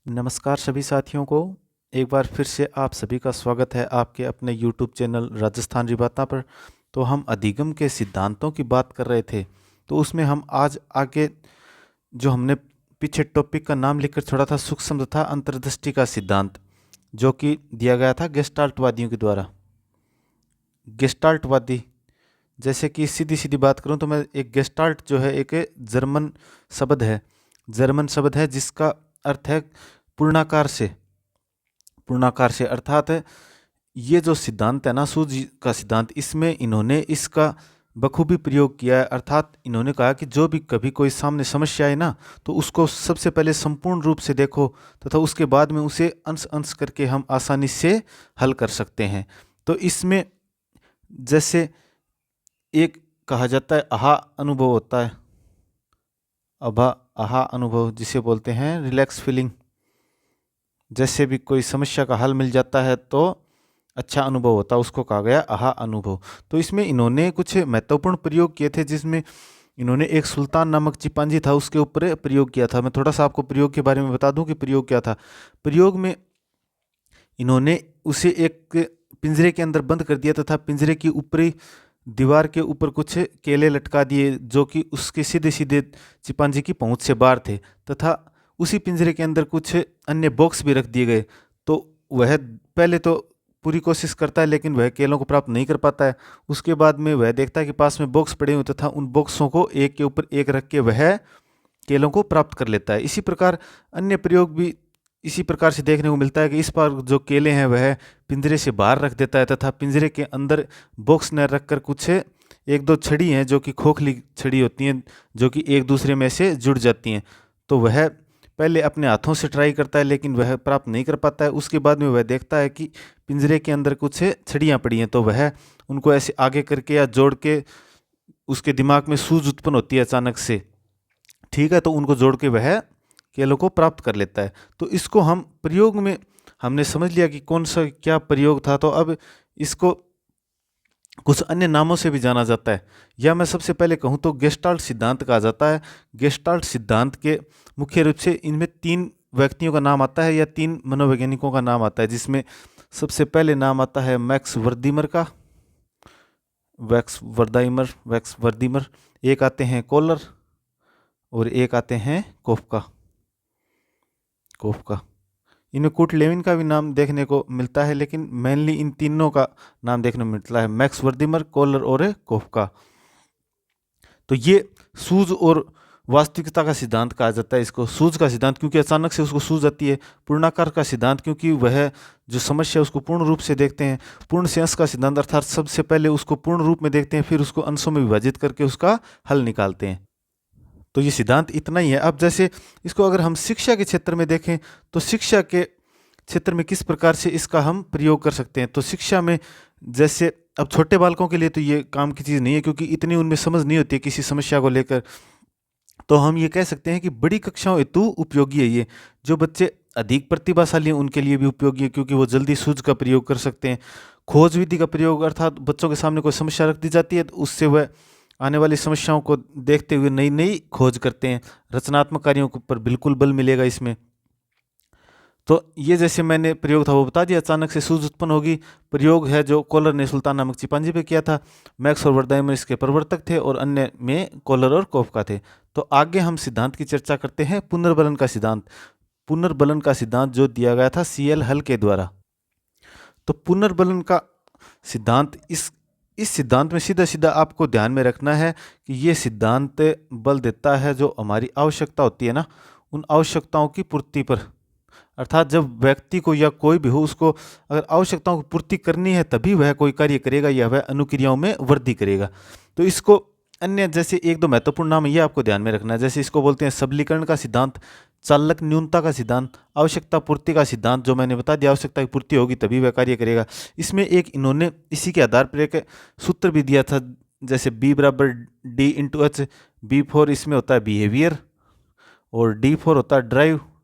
नमस्कार सभी साथियों को। एक बार फिर से आप सभी का स्वागत है आपके अपने यूट्यूब चैनल राजस्थान रिबाता पर। तो हम अधिगम के सिद्धांतों की बात कर रहे थे, तो उसमें हम आज आगे जो हमने पीछे टॉपिक का नाम लिखकर छोड़ा था, सूक्ष्म तथा अंतर्दृष्टि का सिद्धांत, जो कि दिया गया था गेस्टाल्टवादियों के द्वारा। गेस्टाल्टवादी, जैसे कि सीधी सीधी बात करूं तो मैं एक गेस्टाल्ट जो है एक जर्मन शब्द है जिसका अर्थ है पूर्णाकार से अर्थात ये जो सिद्धांत है ना, सूझ का सिद्धांत, इसमें इन्होंने इसका बखूबी प्रयोग किया है। अर्थात इन्होंने कहा कि जो भी कभी कोई सामने समस्या है ना, तो उसको सबसे पहले संपूर्ण रूप से देखो तथा उसके बाद में उसे अंश अंश करके हम आसानी से हल कर सकते हैं। तो इसमें जैसे एक कहा जाता है आहा अनुभव होता है, आहा अनुभव जिसे बोलते हैं रिलैक्स फीलिंग। जैसे भी कोई समस्या का हल मिल जाता है तो अच्छा अनुभव होता है, उसको कहा गया आहा अनुभव। तो इसमें इन्होंने कुछ महत्वपूर्ण प्रयोग किए थे, जिसमें इन्होंने एक सुल्तान नामक चिंपांजी था उसके ऊपर प्रयोग किया था। मैं थोड़ा सा आपको प्रयोग के बारे में बता दूं कि प्रयोग क्या था। प्रयोग में इन्होंने उसे एक पिंजरे के अंदर बंद कर दिया तथा पिंजरे की ऊपरी दीवार के ऊपर कुछ केले लटका दिए जो कि उसके सीधे सीधे चिंपांजी की पहुंच से बाहर थे, तथा उसी पिंजरे के अंदर कुछ अन्य बॉक्स भी रख दिए गए। तो वह पहले तो पूरी कोशिश करता है लेकिन वह केलों को प्राप्त नहीं कर पाता है। उसके बाद में वह देखता है कि पास में बॉक्स पड़े हुए, तथा उन बॉक्सों को एक के ऊपर एक रख के वह केलों को प्राप्त कर लेता है। इसी प्रकार अन्य प्रयोग भी इसी प्रकार से देखने को मिलता है कि इस बार जो केले हैं वह पिंजरे से बाहर रख देता है, तथा पिंजरे के अंदर बॉक्स न रखकर कुछ एक दो छड़ी हैं जो कि खोखली छड़ी होती हैं, जो कि एक दूसरे में से जुड़ जाती हैं। तो वह पहले अपने हाथों से ट्राई करता है लेकिन वह प्राप्त नहीं कर पाता है। उसके बाद में वह देखता है कि पिंजरे के अंदर कुछ छड़ियाँ पड़ी हैं, तो वह उनको ऐसे आगे करके या जोड़ के, उसके दिमाग में सूझ उत्पन्न होती है अचानक से, ठीक है, तो उनको जोड़ के वह केलों को प्राप्त कर लेता है। तो इसको हम प्रयोग में हमने समझ लिया कि कौन सा क्या प्रयोग था। तो अब इसको कुछ अन्य नामों से भी जाना जाता है, या मैं सबसे पहले कहूँ तो गेस्टाल्ट सिद्धांत कहा जाता है। गेस्टाल्ट सिद्धांत के मुख्य रूप से इनमें तीन व्यक्तियों का नाम आता है या तीन मनोवैज्ञानिकों का नाम आता है, जिसमें सबसे पहले नाम आता है मैक्स वर्दीमर का, वैक्स वर्दीमर। एक आते हैं कोलर और एक आते हैं कोफका। इनमें कुर्ट लेविन का भी नाम देखने को मिलता है, लेकिन मेनली इन तीनों का नाम देखने को मिलता है, मैक्स वर्दीमर, कोलर और कोफका। तो ये सूझ और वास्तविकता का सिद्धांत कहा जाता है इसको। सूझ का सिद्धांत क्योंकि अचानक से उसको सूझ आती है। पूर्णाकार का सिद्धांत क्योंकि वह जो समस्या है उसको पूर्ण रूप से देखते हैं। पूर्ण से अंश का सिद्धांत अर्थात सबसे पहले उसको पूर्ण रूप में देखते हैं, फिर उसको अंशों में विभाजित करके उसका हल निकालते हैं। तो ये सिद्धांत इतना ही है। अब जैसे इसको अगर हम शिक्षा के क्षेत्र में देखें तो शिक्षा के क्षेत्र में किस प्रकार से इसका हम प्रयोग कर सकते हैं। तो शिक्षा में जैसे अब छोटे बालकों के लिए तो ये काम की चीज़ नहीं है, क्योंकि इतनी उनमें समझ नहीं होती है किसी समस्या को लेकर। तो हम ये कह सकते हैं कि बड़ी कक्षाओं हेतु उपयोगी है ये। जो बच्चे अधिक प्रतिभाशाली हैं उनके लिए भी उपयोगी है, क्योंकि वो जल्दी सूझ का प्रयोग कर सकते हैं। खोज विधि का प्रयोग अर्थात बच्चों के सामने कोई समस्या रख दी जाती है तो उससे वह आने वाली समस्याओं को देखते हुए नई नई खोज करते हैं। रचनात्मक कार्यों पर बिल्कुल बल मिलेगा इसमें। तो ये जैसे मैंने प्रयोग था वो बता दिया, अचानक से सूझ उत्पन्न होगी। प्रयोग है जो कोलर ने सुल्तान नामक चिंपांजी पे किया था। मैक्स और वर्दाइमर इसके प्रवर्तक थे और अन्य में कोलर और कोफका थे। तो आगे हम सिद्धांत की चर्चा करते हैं, पुनर्बलन का सिद्धांत। पुनर्बलन का सिद्धांत जो दिया गया था सीएल हल के द्वारा। तो पुनर्बलन का सिद्धांत, इस सिद्धांत में सीधा सीधा आपको ध्यान में रखना है कि ये सिद्धांत बल देता है जो हमारी आवश्यकता होती है ना, उन आवश्यकताओं की पूर्ति पर। अर्थात जब व्यक्ति को या कोई भी हो उसको अगर आवश्यकताओं की पूर्ति करनी है तभी वह कोई कार्य करेगा या वह अनुक्रियाओं में वृद्धि करेगा। तो इसको अन्य जैसे एक दो महत्वपूर्ण नाम ये आपको ध्यान में रखना है। जैसे इसको बोलते हैं सबलीकरण का सिद्धांत, चालक न्यूनता का सिद्धांत, आवश्यकता पूर्ति का सिद्धांत, जो मैंने बता दिया आवश्यकता की पूर्ति होगी तभी वह कार्य करेगा। इसमें एक इन्होंने इसी के आधार पर एक सूत्र भी दिया था, जैसे B बराबर D इंटू एच। B4 इसमें होता है बिहेवियर और D4 होता है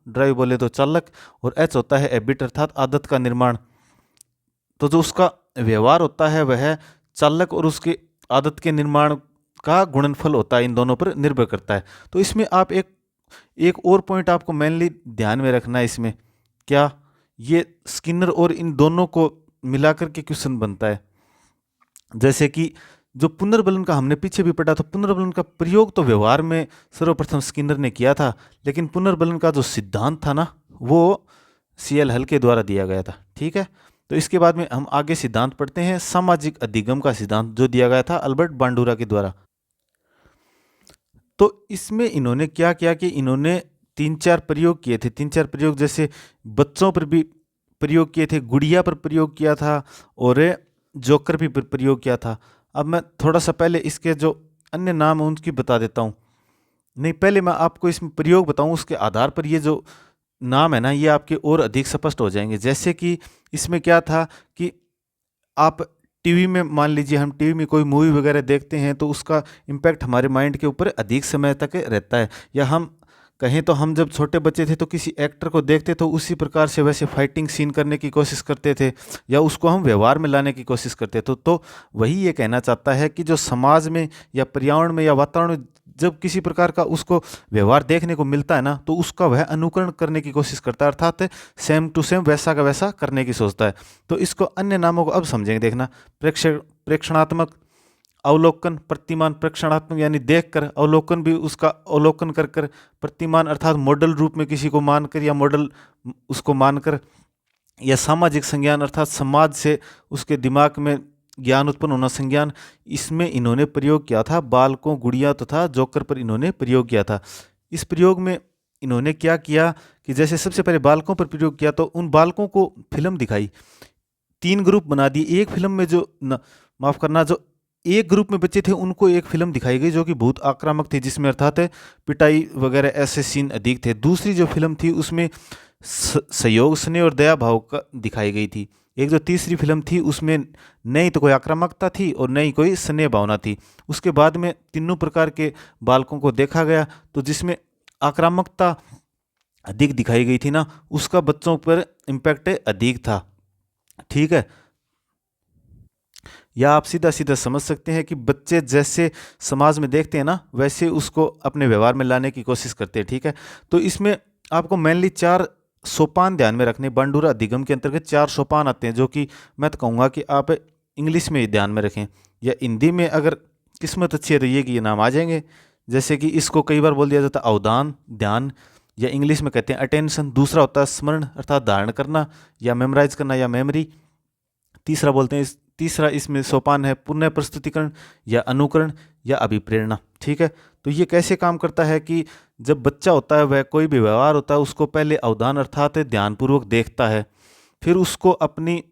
ड्राइव बोले तो चालक, और H होता है हैबिट अर्थात आदत का निर्माण। तो जो उसका व्यवहार होता है वह चालक और उसके आदत के निर्माण का गुणनफल होता है, इन दोनों पर निर्भर करता है। तो इसमें आप एक एक और पॉइंट आपको मेनली ध्यान में रखना है इसमें, क्या ये स्किनर और इन दोनों को मिलाकर के क्वेश्चन बनता है। जैसे कि जो पुनर्बलन का हमने पीछे भी पढ़ा, तो पुनर्बलन का प्रयोग तो व्यवहार में सर्वप्रथम स्किनर ने किया था, लेकिन पुनर्बलन का जो सिद्धांत था ना, वो सीएल हल के द्वारा दिया गया था। ठीक है, तो इसके बाद में हम आगे सिद्धांत पढ़ते हैं, सामाजिक अधिगम का सिद्धांत जो दिया गया था अल्बर्ट बांडुरा के द्वारा। तो इसमें इन्होंने क्या किया कि इन्होंने तीन चार प्रयोग किए थे, तीन चार प्रयोग, जैसे बच्चों पर भी प्रयोग किए थे, गुड़िया पर प्रयोग किया था, और जोकर भी प्रयोग किया था। अब मैं थोड़ा सा पहले इसके जो अन्य नाम हैं उनकी बता देता हूँ। नहीं, पहले मैं आपको इसमें प्रयोग बताऊँ, उसके आधार पर ये जो नाम है ना, ये आपके और अधिक स्पष्ट हो जाएंगे। जैसे कि इसमें क्या था कि आप टीवी में, मान लीजिए हम टीवी में कोई मूवी वगैरह देखते हैं, तो उसका इम्पैक्ट हमारे माइंड के ऊपर अधिक समय तक रहता है। या हम कहें तो हम जब छोटे बच्चे थे तो किसी एक्टर को देखते तो उसी प्रकार से वैसे फाइटिंग सीन करने की कोशिश करते थे, या उसको हम व्यवहार में लाने की कोशिश करते थे। तो वही ये कहना चाहता है कि जो समाज में या पर्यावरण में या वातावरण में जब किसी प्रकार का उसको व्यवहार देखने को मिलता है ना, तो उसका वह अनुकरण करने की कोशिश करता है, अर्थात सेम टू सेम वैसा का वैसा करने की सोचता है। तो इसको अन्य नामों को अब समझेंगे, देखना। प्रेक्षणात्मक, अवलोकन, प्रतिमान। प्रेक्षणात्मक यानी देखकर, अवलोकन भी उसका अवलोकन कर कर, प्रतिमान अर्थात मॉडल रूप में किसी को मानकर या मॉडल उसको मानकर, या सामाजिक संज्ञान अर्थात समाज से उसके दिमाग में ज्ञान उत्पन्न होना, संज्ञान। इसमें इन्होंने प्रयोग किया था बालकों, गुड़िया तथा जोकर पर इन्होंने प्रयोग किया था। इस प्रयोग में इन्होंने क्या किया कि जैसे सबसे पहले बालकों पर प्रयोग किया, तो उन बालकों को फिल्म दिखाई, तीन ग्रुप बना दिए। एक फिल्म में जो माफ करना, जो एक ग्रुप में बच्चे थे उनको एक फिल्म दिखाई गई जो कि बहुत आक्रामक थी, जिसमें अर्थात पिटाई वगैरह ऐसे सीन अधिक थे। दूसरी जो फिल्म थी उसमें सहयोग, स्नेह और दया भाव का दिखाई गई थी। एक जो तीसरी फिल्म थी उसमें न ही तो कोई आक्रामकता थी और न ही कोई स्नेह भावना थी। उसके बाद में तीनों प्रकार के बालकों को देखा गया, तो जिसमें आक्रामकता अधिक दिखाई गई थी ना, उसका बच्चों पर इम्पैक्ट अधिक था। ठीक है, या आप सीधा सीधा समझ सकते हैं कि बच्चे जैसे समाज में देखते हैं ना, वैसे उसको अपने व्यवहार में लाने की कोशिश करते हैं। ठीक है, तो इसमें आपको मेनली चार सोपान ध्यान में रखने। बांडुरा अधिगम के अंतर्गत चार सोपान आते हैं, जो कि मैं तो कहूँगा कि आप इंग्लिश में ही ध्यान में रखें, या हिंदी में अगर किस्मत अच्छी है तो ये कि ये नाम आ जाएंगे। जैसे कि इसको कई बार बोल दिया जाता है अवधान, ध्यान, या इंग्लिश में कहते हैं अटेंशन। दूसरा होता है स्मरण अर्थात धारण करना या मेमोराइज करना या मेमोरी। तीसरा बोलते हैं तीसरा इसमें सोपान है पुनः प्रस्तुतिकरण या अनुकरण या अभिप्रेरणा। ठीक है, तो ये कैसे काम करता है कि जब बच्चा होता है, वह कोई भी व्यवहार होता है उसको पहले अवधान अर्थात ध्यानपूर्वक देखता है, फिर उसको अपनी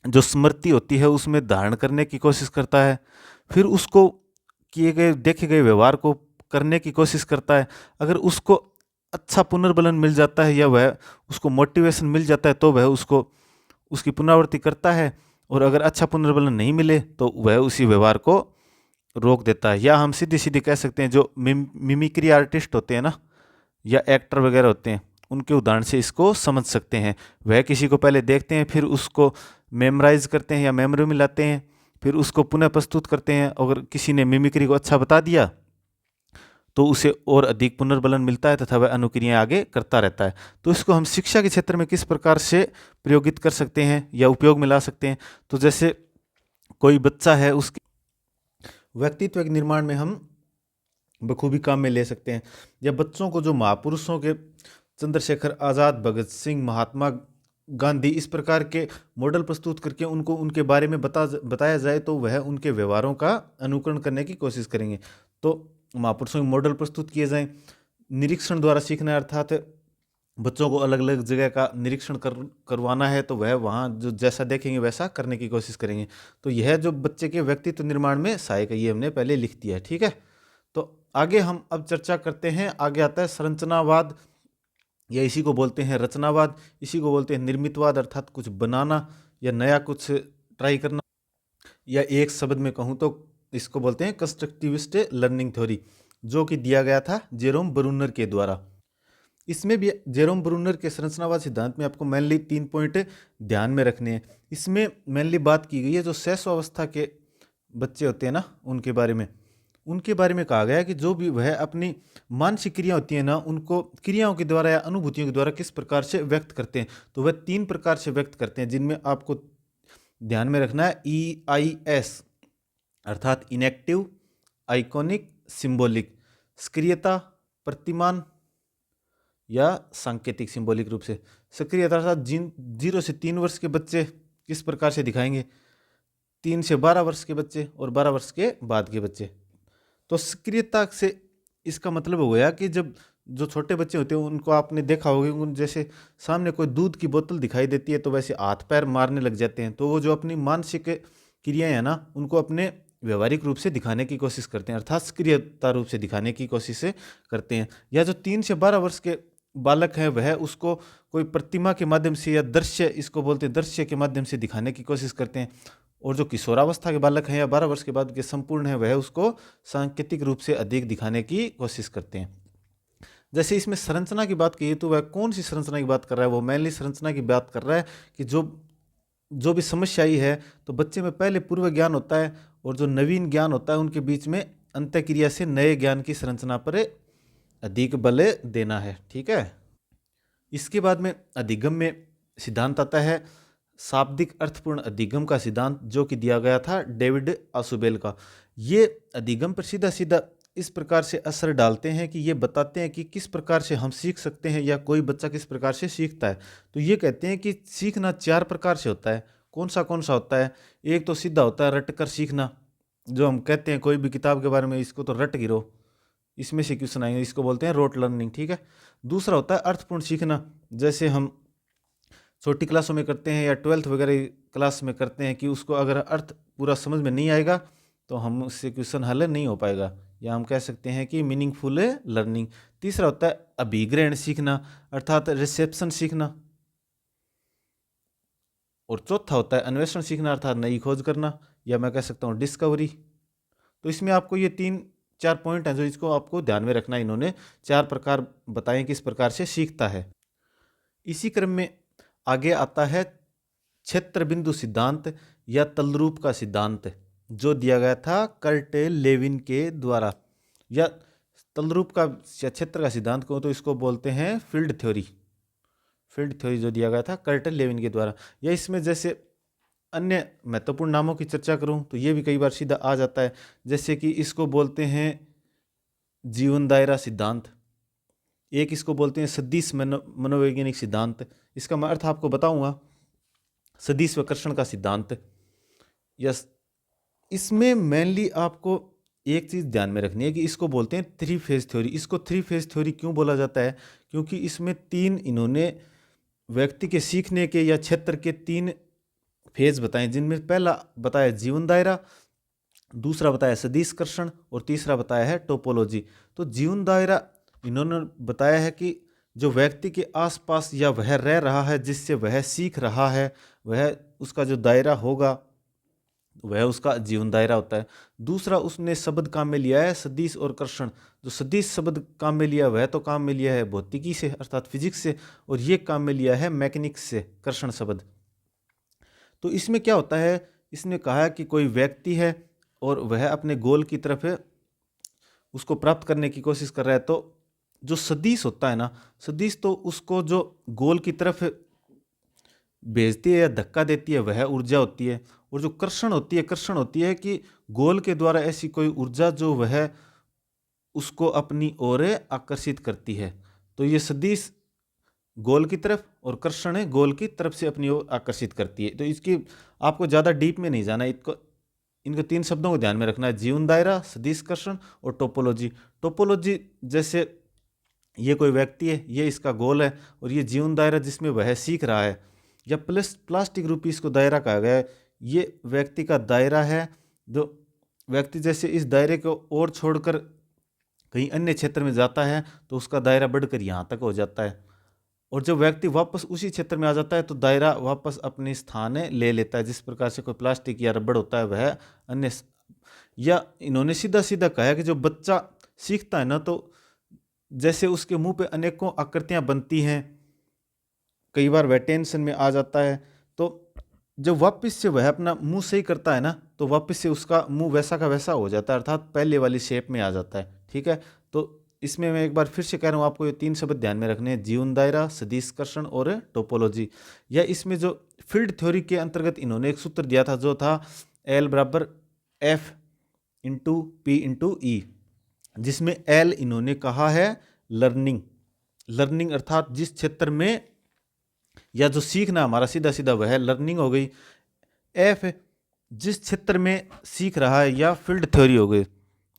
जो स्मृति होती है उसमें धारण करने की कोशिश करता है, फिर उसको किए गए देखे गए व्यवहार को करने की कोशिश करता है। अगर उसको अच्छा पुनर्बलन मिल जाता है या वह उसको मोटिवेशन मिल जाता है, तो वह उसको उसकी पुनरावृत्ति करता है, और अगर अच्छा पुनर्बलन नहीं मिले तो वह उसी व्यवहार को रोक देता है। या हम सीधी सीधी कह सकते हैं जो मिमिक्री आर्टिस्ट होते हैं ना, या एक्टर वगैरह होते हैं, उनके उदाहरण से इसको समझ सकते हैं। वह किसी को पहले देखते हैं, फिर उसको मेमोराइज करते हैं या मेमोरी में लाते हैं, फिर उसको पुनः प्रस्तुत करते हैं। अगर किसी ने मिमिक्री को अच्छा बता दिया तो उसे और अधिक पुनर्बलन मिलता है तथा वह अनुक्रियाएं आगे करता रहता है। तो इसको हम शिक्षा के क्षेत्र में किस प्रकार से प्रयोगित कर सकते हैं या उपयोग में ला सकते हैं, तो जैसे कोई बच्चा है, उसके व्यक्तित्व के निर्माण में हम बखूबी काम में ले सकते हैं। या बच्चों को जो महापुरुषों के चंद्रशेखर आज़ाद, भगत सिंह, महात्मा गांधी, इस प्रकार के मॉडल प्रस्तुत करके उनको उनके बारे में बताया जाए, तो वह उनके व्यवहारों का अनुकरण करने की कोशिश करेंगे। तो महापुरुषों के मॉडल प्रस्तुत किए जाएं। निरीक्षण द्वारा सीखना है, अर्थात बच्चों को अलग अलग जगह का निरीक्षण करवाना है, तो वह वहाँ जो जैसा देखेंगे वैसा करने की कोशिश करेंगे। तो यह जो बच्चे के व्यक्तित्व निर्माण में सहायक है, ये हमने पहले लिख दिया है। ठीक है, तो आगे हम अब चर्चा करते हैं। आगे आता है संरचनावाद, या इसी को बोलते हैं रचनावाद, इसी को बोलते हैं निर्मितवाद, अर्थात कुछ बनाना या नया कुछ ट्राई करना। या एक शब्द में कहूँ तो इसको बोलते हैं कंस्ट्रक्टिविस्ट लर्निंग थ्योरी, जो कि दिया गया था जेरोम ब्रूनर के द्वारा। इसमें भी जेरोम ब्रूनर के संरचनावाद सिद्धांत में आपको मेनली 3 पॉइंट ध्यान में रखने हैं। इसमें मेनली बात की गई है जो शैशवावस्था के बच्चे होते हैं ना, उनके बारे में। उनके बारे में कहा गया है कि जो भी वह अपनी मानसिक क्रिया होती है ना, उनको क्रियाओं के द्वारा या अनुभूतियों के द्वारा किस प्रकार से व्यक्त करते हैं। तो वह 3 प्रकार से व्यक्त करते हैं, जिनमें आपको ध्यान में रखना है EIS, अर्थात इनेक्टिव, आइकॉनिक, सिंबॉलिक। सक्रियता, प्रतिमान या सांकेतिक, सिंबॉलिक रूप से। सक्रियता अर्थात 0 से 3 वर्ष के बच्चे किस प्रकार से दिखाएंगे, 3 से 12 वर्ष के बच्चे और 12 वर्ष के बाद के बच्चे। तो सक्रियता से इसका मतलब हो गया कि जब जो छोटे बच्चे होते हैं उनको आपने देखा होगा, उन जैसे सामने कोई दूध की बोतल दिखाई देती है तो वैसे हाथ पैर मारने लग जाते हैं। तो वो जो अपनी मानसिक क्रियाएं हैं ना, उनको अपने व्यवहारिक रूप से दिखाने की कोशिश करते हैं, अर्थात सक्रियता रूप से दिखाने की कोशिश से करते हैं। या जो 3 से 12 वर्ष के बालक है, वह उसको कोई प्रतिमा के माध्यम से या दृश्य, इसको बोलते हैं दृश्य के माध्यम से दिखाने की कोशिश करते हैं। और जो किशोरावस्था के बालक हैं या 12 वर्ष के बाद के संपूर्ण हैं, वह उसको सांकेतिक रूप से अधिक दिखाने की कोशिश करते हैं। जैसे इसमें संरचना की बात की तो वह कौन सी संरचना की बात कर रहा है, वो मेनली संरचना की बात कर रहा है कि जो भी समस्या आई है तो बच्चे में पहले पूर्व ज्ञान होता है और जो नवीन ज्ञान होता है उनके बीच में अंतःक्रिया से नए ज्ञान की संरचना पर अधिक बल देना है। ठीक है। इसके बाद में अधिगम में सिद्धांत आता है, शाब्दिक अर्थपूर्ण अधिगम का सिद्धांत, जो कि दिया गया था डेविड आसुबेल का। ये अधिगम पर सीधा सीधा इस प्रकार से असर डालते हैं कि ये बताते हैं कि किस प्रकार से हम सीख सकते हैं या कोई बच्चा किस प्रकार से सीखता है। तो ये कहते हैं कि सीखना 4 प्रकार से होता है। कौन सा होता है? एक तो सीधा होता है रट कर सीखना, जो हम कहते हैं कोई भी किताब के बारे में, इसको तो रट गिरो, इसमें से क्वेश्चन आएंगे, इसको बोलते हैं रोट लर्निंग। ठीक है। दूसरा होता है अर्थपूर्ण सीखना, जैसे हम छोटी क्लासों में करते हैं या 12th वगैरह क्लास में करते हैं कि उसको अगर अर्थ पूरा समझ में नहीं आएगा तो हम उससे क्वेश्चन हल नहीं हो पाएगा, या हम कह सकते हैं कि मीनिंगफुल लर्निंग। तीसरा होता है अभिग्रहण सीखना, अर्थात रिसेप्शन सीखना। और चौथा होता है अन्वेषण सीखना, अर्थात नई खोज करना, या मैं कह सकता हूँ डिस्कवरी। तो इसमें आपको ये 3-4 पॉइंट हैं जो इसको आपको ध्यान में रखना है। इन्होंने 4 प्रकार बताए किस प्रकार से सीखता है। इसी क्रम में आगे आता है क्षेत्र बिंदु सिद्धांत या तलरूप का सिद्धांत, जो दिया गया था कर्ट लेविन के द्वारा। या तलरूप का या क्षेत्र का सिद्धांत को तो इसको बोलते हैं फील्ड थ्योरी जो दिया गया था कर्ट लेविन के द्वारा। या इसमें जैसे अन्य महत्वपूर्ण नामों की चर्चा करूं तो ये भी कई बार सीधा आ जाता है, जैसे कि इसको बोलते हैं जीवन दायरा सिद्धांत, एक इसको बोलते हैं सदिश मनोवैज्ञानिक सिद्धांत, इसका मैं अर्थ आपको बताऊंगा, सदिश विकर्षण का सिद्धांत। यस, इसमें मेनली आपको एक चीज़ ध्यान में रखनी है कि इसको बोलते हैं 3 फेज थ्योरी। इसको 3 फेज थ्योरी क्यों बोला जाता है? क्योंकि इसमें 3 इन्होंने व्यक्ति के सीखने के या क्षेत्र के 3 फेज बताएं, जिनमें पहला बताया जीवन दायरा, दूसरा बताया सदिशकर्षण और तीसरा बताया है टोपोलॉजी। तो जीवन दायरा इन्होंने बताया है कि जो व्यक्ति के आसपास या वह रह रहा है, जिससे वह सीख रहा है, वह उसका जो दायरा होगा वह उसका जीवन दायरा होता है। दूसरा उसने शब्द काम में लिया है सदिश और कर्षण। जो सदिश शब्द काम में लिया वह तो काम में लिया है भौतिकी से अर्थात फिजिक्स से, और ये काम में लिया है मैकेनिक्स से, कर्षण शब्द। तो इसमें क्या होता है, इसने कहा कि कोई व्यक्ति है और वह अपने गोल की तरफ उसको प्राप्त करने की कोशिश कर रहा है। तो जो सदिश होता है ना, सदिश तो उसको जो गोल की तरफ भेजती है या धक्का देती है वह ऊर्जा होती है। और जो कर्षण होती है कि गोल के द्वारा ऐसी कोई ऊर्जा जो वह उसको अपनी ओर आकर्षित करती है। तो ये सदिश गोल की तरफ और कर्षण है गोल की तरफ से अपनी ओर आकर्षित करती है। तो इसकी आपको ज़्यादा डीप में नहीं जाना, इनको 3 शब्दों को ध्यान में रखना है, जीवन दायरा, सदिश कर्षण और टोपोलॉजी। टोपोलॉजी जैसे ये कोई व्यक्ति है, ये इसका गोल है, और ये जीवन दायरा जिसमें वह सीख रहा है, या प्लास्टिक रूपी इसको दायरा कहा गया है। ये व्यक्ति का दायरा है, जो व्यक्ति जैसे इस दायरे को और छोड़कर कहीं अन्य क्षेत्र में जाता है तो उसका दायरा बढ़कर यहाँ तक हो जाता है, और जब व्यक्ति वापस उसी क्षेत्र में आ जाता है तो दायरा वापस अपने स्थान ले लेता है। जिस प्रकार से कोई प्लास्टिक या रबड़ होता है वह अन्य। या इन्होंने सीधा सीधा कहा कि जो बच्चा सीखता है ना, तो जैसे उसके मुंह पे अनेकों आकृतियां बनती हैं, कई बार वह टेंशन में आ जाता है, तो जब वापस से वह अपना मुंह सही करता है ना, तो वापस से उसका मुंह वैसा का वैसा हो जाता है, अर्थात पहले वाली शेप में आ जाता है। ठीक है, तो इसमें मैं एक बार फिर से कह रहा हूँ, आपको ये 3 शब्द ध्यान में रखने हैं, जीवन दायरा, सदिशकर्षण और टोपोलॉजी। या इसमें जो फील्ड थ्योरी के अंतर्गत इन्होंने एक सूत्र दिया था, जो था L बराबर F into P into E, जिसमें L इन्होंने कहा है लर्निंग। लर्निंग अर्थात जिस क्षेत्र में या जो सीखना हमारा सीधा सीधा वह है लर्निंग हो गई। F जिस क्षेत्र में सीख रहा है या फील्ड थ्योरी हो गई,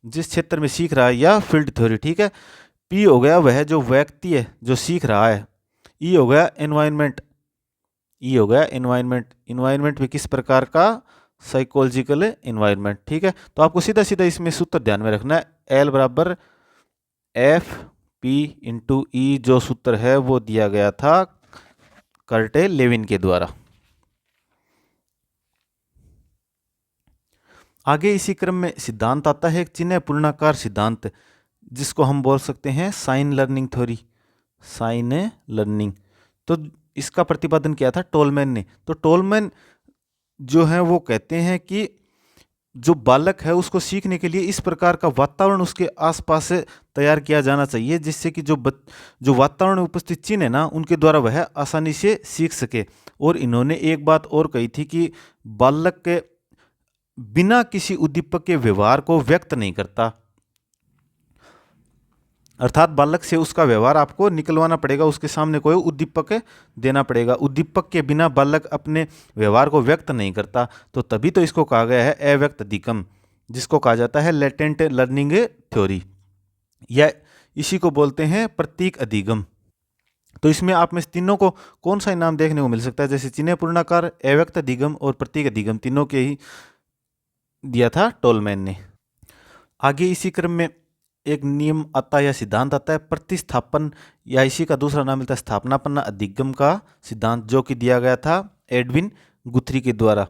जिस क्षेत्र में सीख रहा है या फील्ड थ्योरी। ठीक है, P हो गया वह जो व्यक्ति है जो सीख रहा है। E हो गया एनवायरनमेंट, E हो गया एनवायरनमेंट। एनवायरनमेंट भी किस प्रकार का, साइकोलॉजिकल एनवायरनमेंट। ठीक है, तो आपको सीधा सीधा इसमें सूत्र ध्यान में रखना है, L बराबर F P इंटू E, जो सूत्र है वो दिया गया था कर्टे लेविन के द्वारा। आगे इसी क्रम में सिद्धांत आता है एक चिन्ह पूर्णाकार सिद्धांत, जिसको हम बोल सकते हैं sign learning theory, sign learning. तो इसका प्रतिपादन किया था टोलमैन ने। तो टोलमैन जो है वो कहते हैं कि जो बालक है उसको सीखने के लिए इस प्रकार का वातावरण उसके आसपास से तैयार किया जाना चाहिए, जिससे कि जो वातावरण में उपस्थित चिन्ह है ना, उनके द्वारा वह आसानी से सीख सके। और इन्होंने एक बात और कही थी कि बालक के बिना किसी उद्दीपक के व्यवहार को व्यक्त नहीं करता, अर्थात बालक से उसका व्यवहार आपको निकलवाना पड़ेगा, उसके सामने कोई उद्दीपक देना पड़ेगा। उद्दीपक के बिना बालक अपने व्यवहार को व्यक्त नहीं करता, तो तभी तो इसको कहा गया है अव्यक्त अधिगम, जिसको कहा जाता है लेटेंट लर्निंग थ्योरी, या इसी को बोलते हैं प्रतीक अधिगम। तो इसमें आप में तीनों को कौन सा इनाम देखने को मिल सकता है? जैसे चिन्ह पूर्णाकार, अव्यक्त अधिगम और प्रतीक अधिगम, तीनों के ही दिया था टोलमैन ने। आगे इसी क्रम में एक नियम आता है या सिद्धांत आता है प्रतिस्थापन, या इसी का दूसरा नाम मिलता है स्थापनापन्न अधिगम का सिद्धांत, जो कि दिया गया था एडविन गुथरी के द्वारा।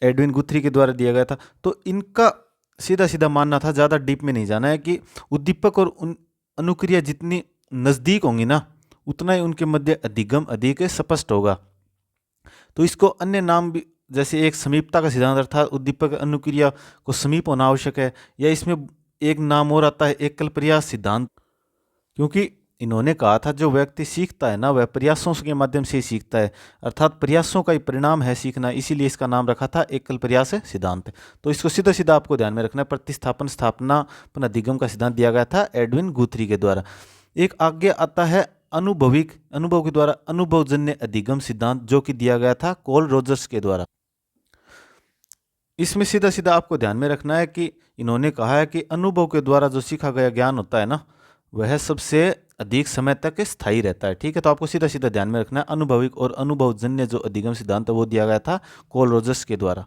एडविन गुथरी के द्वारा दिया गया था। तो इनका सीधा सीधा मानना था, ज़्यादा डीप में नहीं जाना है, कि उद्दीपक और अनुक्रिया जितनी नज़दीक होंगी ना, उतना ही उनके मध्य अधिगम अधिक स्पष्ट होगा। तो इसको अन्य नाम भी, जैसे एक समीपता का सिद्धांत, अर्थात उद्दीपक अनुक्रिया को समीप होना आवश्यक है, या इसमें एक नाम और आता है एकल प्रयास सिद्धांत, क्योंकि इन्होंने कहा था जो व्यक्ति सीखता है ना, वह प्रयासों के माध्यम से ही सीखता है, अर्थात प्रयासों का ही परिणाम है सीखना, इसीलिए इसका नाम रखा था एकल प्रयास सिद्धांत। तो इसको सीधा सीधा आपको ध्यान में रखना है, प्रतिस्थापन स्थापनापन्न अधिगम का सिद्धांत दिया गया था एडविन गुथरी के द्वारा। एक आगे आता है अनुभव के द्वारा अनुभवजन्य अधिगम सिद्धांत, जो कि दिया गया था कोल रोजर्स के द्वारा। इसमें सीधा सीधा आपको ध्यान में रखना है कि इन्होंने कहा है कि अनुभव के द्वारा जो सीखा गया ज्ञान होता है ना, वह सबसे अधिक समय तक स्थायी रहता है। ठीक है, तो आपको सीधा सीधा ध्यान में रखना है अनुभविक और अनुभवजन्य जो अधिगम सिद्धांत है वो दिया गया था कोल रोजर्स के द्वारा।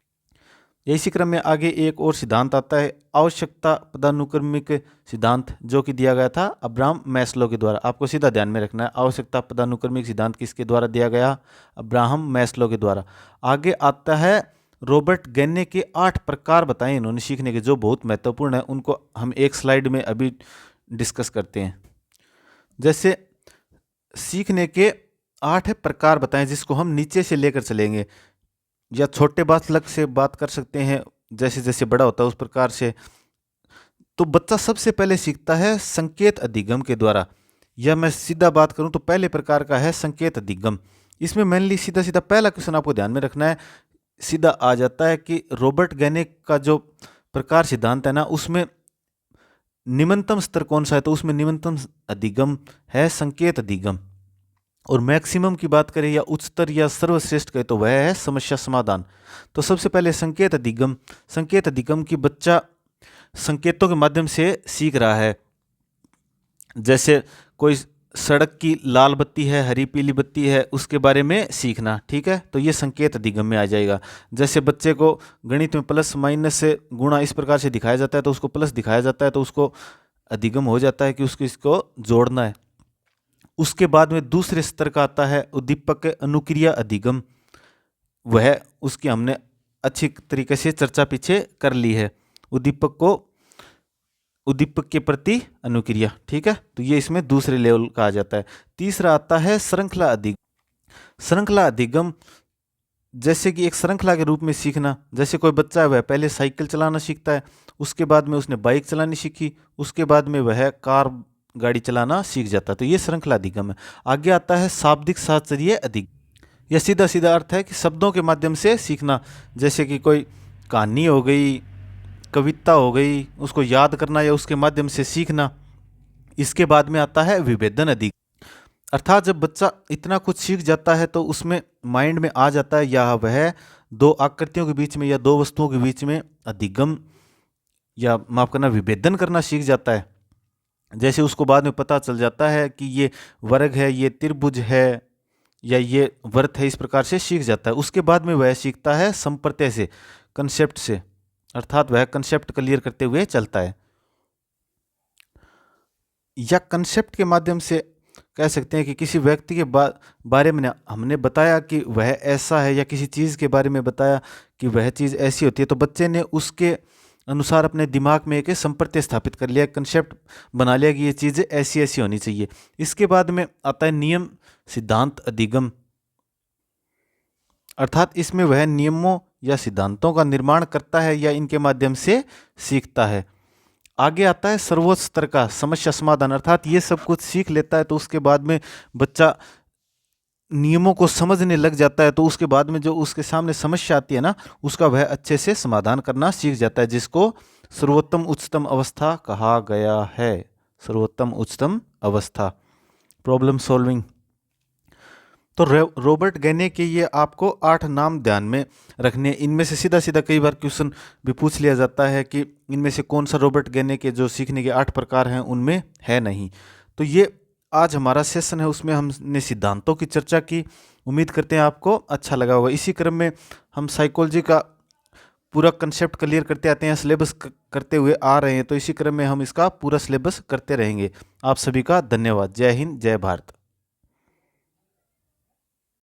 इसी क्रम में आगे एक और सिद्धांत आता है आवश्यकता पदानुक्रमिक सिद्धांत, जो कि दिया गया था अब्राहम मैस्लो के द्वारा। आपको सीधा ध्यान में रखना है आवश्यकता पदानुक्रमिक सिद्धांत किसके द्वारा दिया गया? अब्राहम मैस्लो के द्वारा। आगे आता है रॉबर्ट गैने के 8 प्रकार बताए इन्होंने सीखने के, जो बहुत महत्वपूर्ण है, उनको हम एक स्लाइड में अभी डिस्कस करते हैं। जैसे सीखने के 8 प्रकार बताएं, जिसको हम नीचे से लेकर चलेंगे, या छोटे बालक से बात कर सकते हैं, जैसे जैसे बड़ा होता है उस प्रकार से। तो बच्चा सबसे पहले सीखता है संकेत अधिगम के द्वारा, या मैं सीधा बात करूं तो पहले प्रकार का है संकेत अधिगम। इसमें मेनली सीधा सीधा पहला क्वेश्चन आपको ध्यान में रखना है, सीधा आ जाता है कि रॉबर्ट गैने का जो प्रकार सिद्धांत है ना, उसमें निम्नतम स्तर कौन सा है? तो उसमें निम्नतम अधिगम है संकेत अधिगम, और मैक्सिमम की बात करें या उच्चतर या सर्वश्रेष्ठ कहे तो वह है समस्या समाधान। तो सबसे पहले संकेत अधिगम की बच्चा संकेतों के माध्यम से सीख रहा है। जैसे कोई सड़क की लाल बत्ती है, हरी पीली बत्ती है, उसके बारे में सीखना। ठीक है, तो ये संकेत अधिगम में आ जाएगा। जैसे बच्चे को गणित में प्लस माइनस से गुणा इस प्रकार से दिखाया जाता है, तो उसको प्लस दिखाया जाता है, तो उसको अधिगम हो जाता है कि उसको इसको जोड़ना है। उसके बाद में दूसरे स्तर का आता है उद्दीपक अनुक्रिया अधिगम, वह उसकी हमने अच्छी तरीके से चर्चा पीछे कर ली है, उद्दीपक के प्रति अनुक्रिया। ठीक है, तो ये इसमें दूसरे लेवल का आ जाता है। तीसरा आता है श्रृंखला अधिगम। श्रृंखला अधिगम जैसे कि एक श्रृंखला के रूप में सीखना, जैसे कोई बच्चा है वह पहले साइकिल चलाना सीखता है, उसके बाद में उसने बाइक चलानी सीखी, उसके बाद में वह कार गाड़ी चलाना सीख जाता है। तो ये श्रृंखला अधिगम है। आगे आता है शाब्दिक साहचर्य अधिगम। यह सीधा सीधा अर्थ है कि शब्दों के माध्यम से सीखना, जैसे कि कोई कहानी हो गई, कविता हो गई, उसको याद करना या उसके माध्यम से सीखना। इसके बाद में आता है विभेदन अधिगम, अर्थात जब बच्चा इतना कुछ सीख जाता है तो उसमें माइंड में आ जाता है या वह दो आकृतियों के बीच में या दो वस्तुओं के बीच में अधिगम या माफ करना विभेदन करना सीख जाता है। जैसे उसको बाद में पता चल जाता है कि ये वर्ग है, ये त्रिभुज है या ये वृत्त है, इस प्रकार से सीख जाता है। उसके बाद में वह सीखता है संप्रत्यय से, कंसेप्ट से, अर्थात वह कंसेप्ट क्लियर करते हुए चलता है। या कंसेप्ट के माध्यम से कह सकते हैं कि किसी व्यक्ति के बारे में हमने बताया कि वह ऐसा है, या किसी चीज़ के बारे में बताया कि वह चीज़ ऐसी होती है, तो बच्चे ने उसके अनुसार अपने दिमाग में एक संप्रत्यय स्थापित कर लिया, कंसेप्ट बना लिया कि ये चीज़ें ऐसी ऐसी होनी चाहिए। इसके बाद में आता है नियम सिद्धांत अधिगम, अर्थात इसमें वह नियमों या सिद्धांतों का निर्माण करता है या इनके माध्यम से सीखता है। आगे आता है सर्वोच्च स्तर का समस्या समाधान, अर्थात ये सब कुछ सीख लेता है तो उसके बाद में बच्चा नियमों को समझने लग जाता है, तो उसके बाद में जो उसके सामने समस्या आती है ना, उसका वह अच्छे से समाधान करना सीख जाता है, जिसको सर्वोत्तम उच्चतम अवस्था कहा गया है। सर्वोत्तम उच्चतम अवस्था, प्रॉब्लम सॉल्विंग। तो रॉबर्ट गैने के ये आपको 8 नाम ध्यान में रखने। इनमें से सीधा सीधा कई बार क्वेश्चन भी पूछ लिया जाता है कि इनमें से कौन सा रॉबर्ट गैने के जो सीखने के 8 प्रकार हैं उनमें है नहीं। तो ये आज हमारा सेशन है, उसमें हमने सिद्धांतों की चर्चा की। उम्मीद करते हैं आपको अच्छा लगा होगा। इसी क्रम में हम साइकोलॉजी का पूरा कंसेप्ट क्लियर करते आते हैं, सिलेबस करते हुए आ रहे हैं, तो इसी क्रम में हम इसका पूरा सिलेबस करते रहेंगे। आप सभी का धन्यवाद। जय हिंद, जय भारत।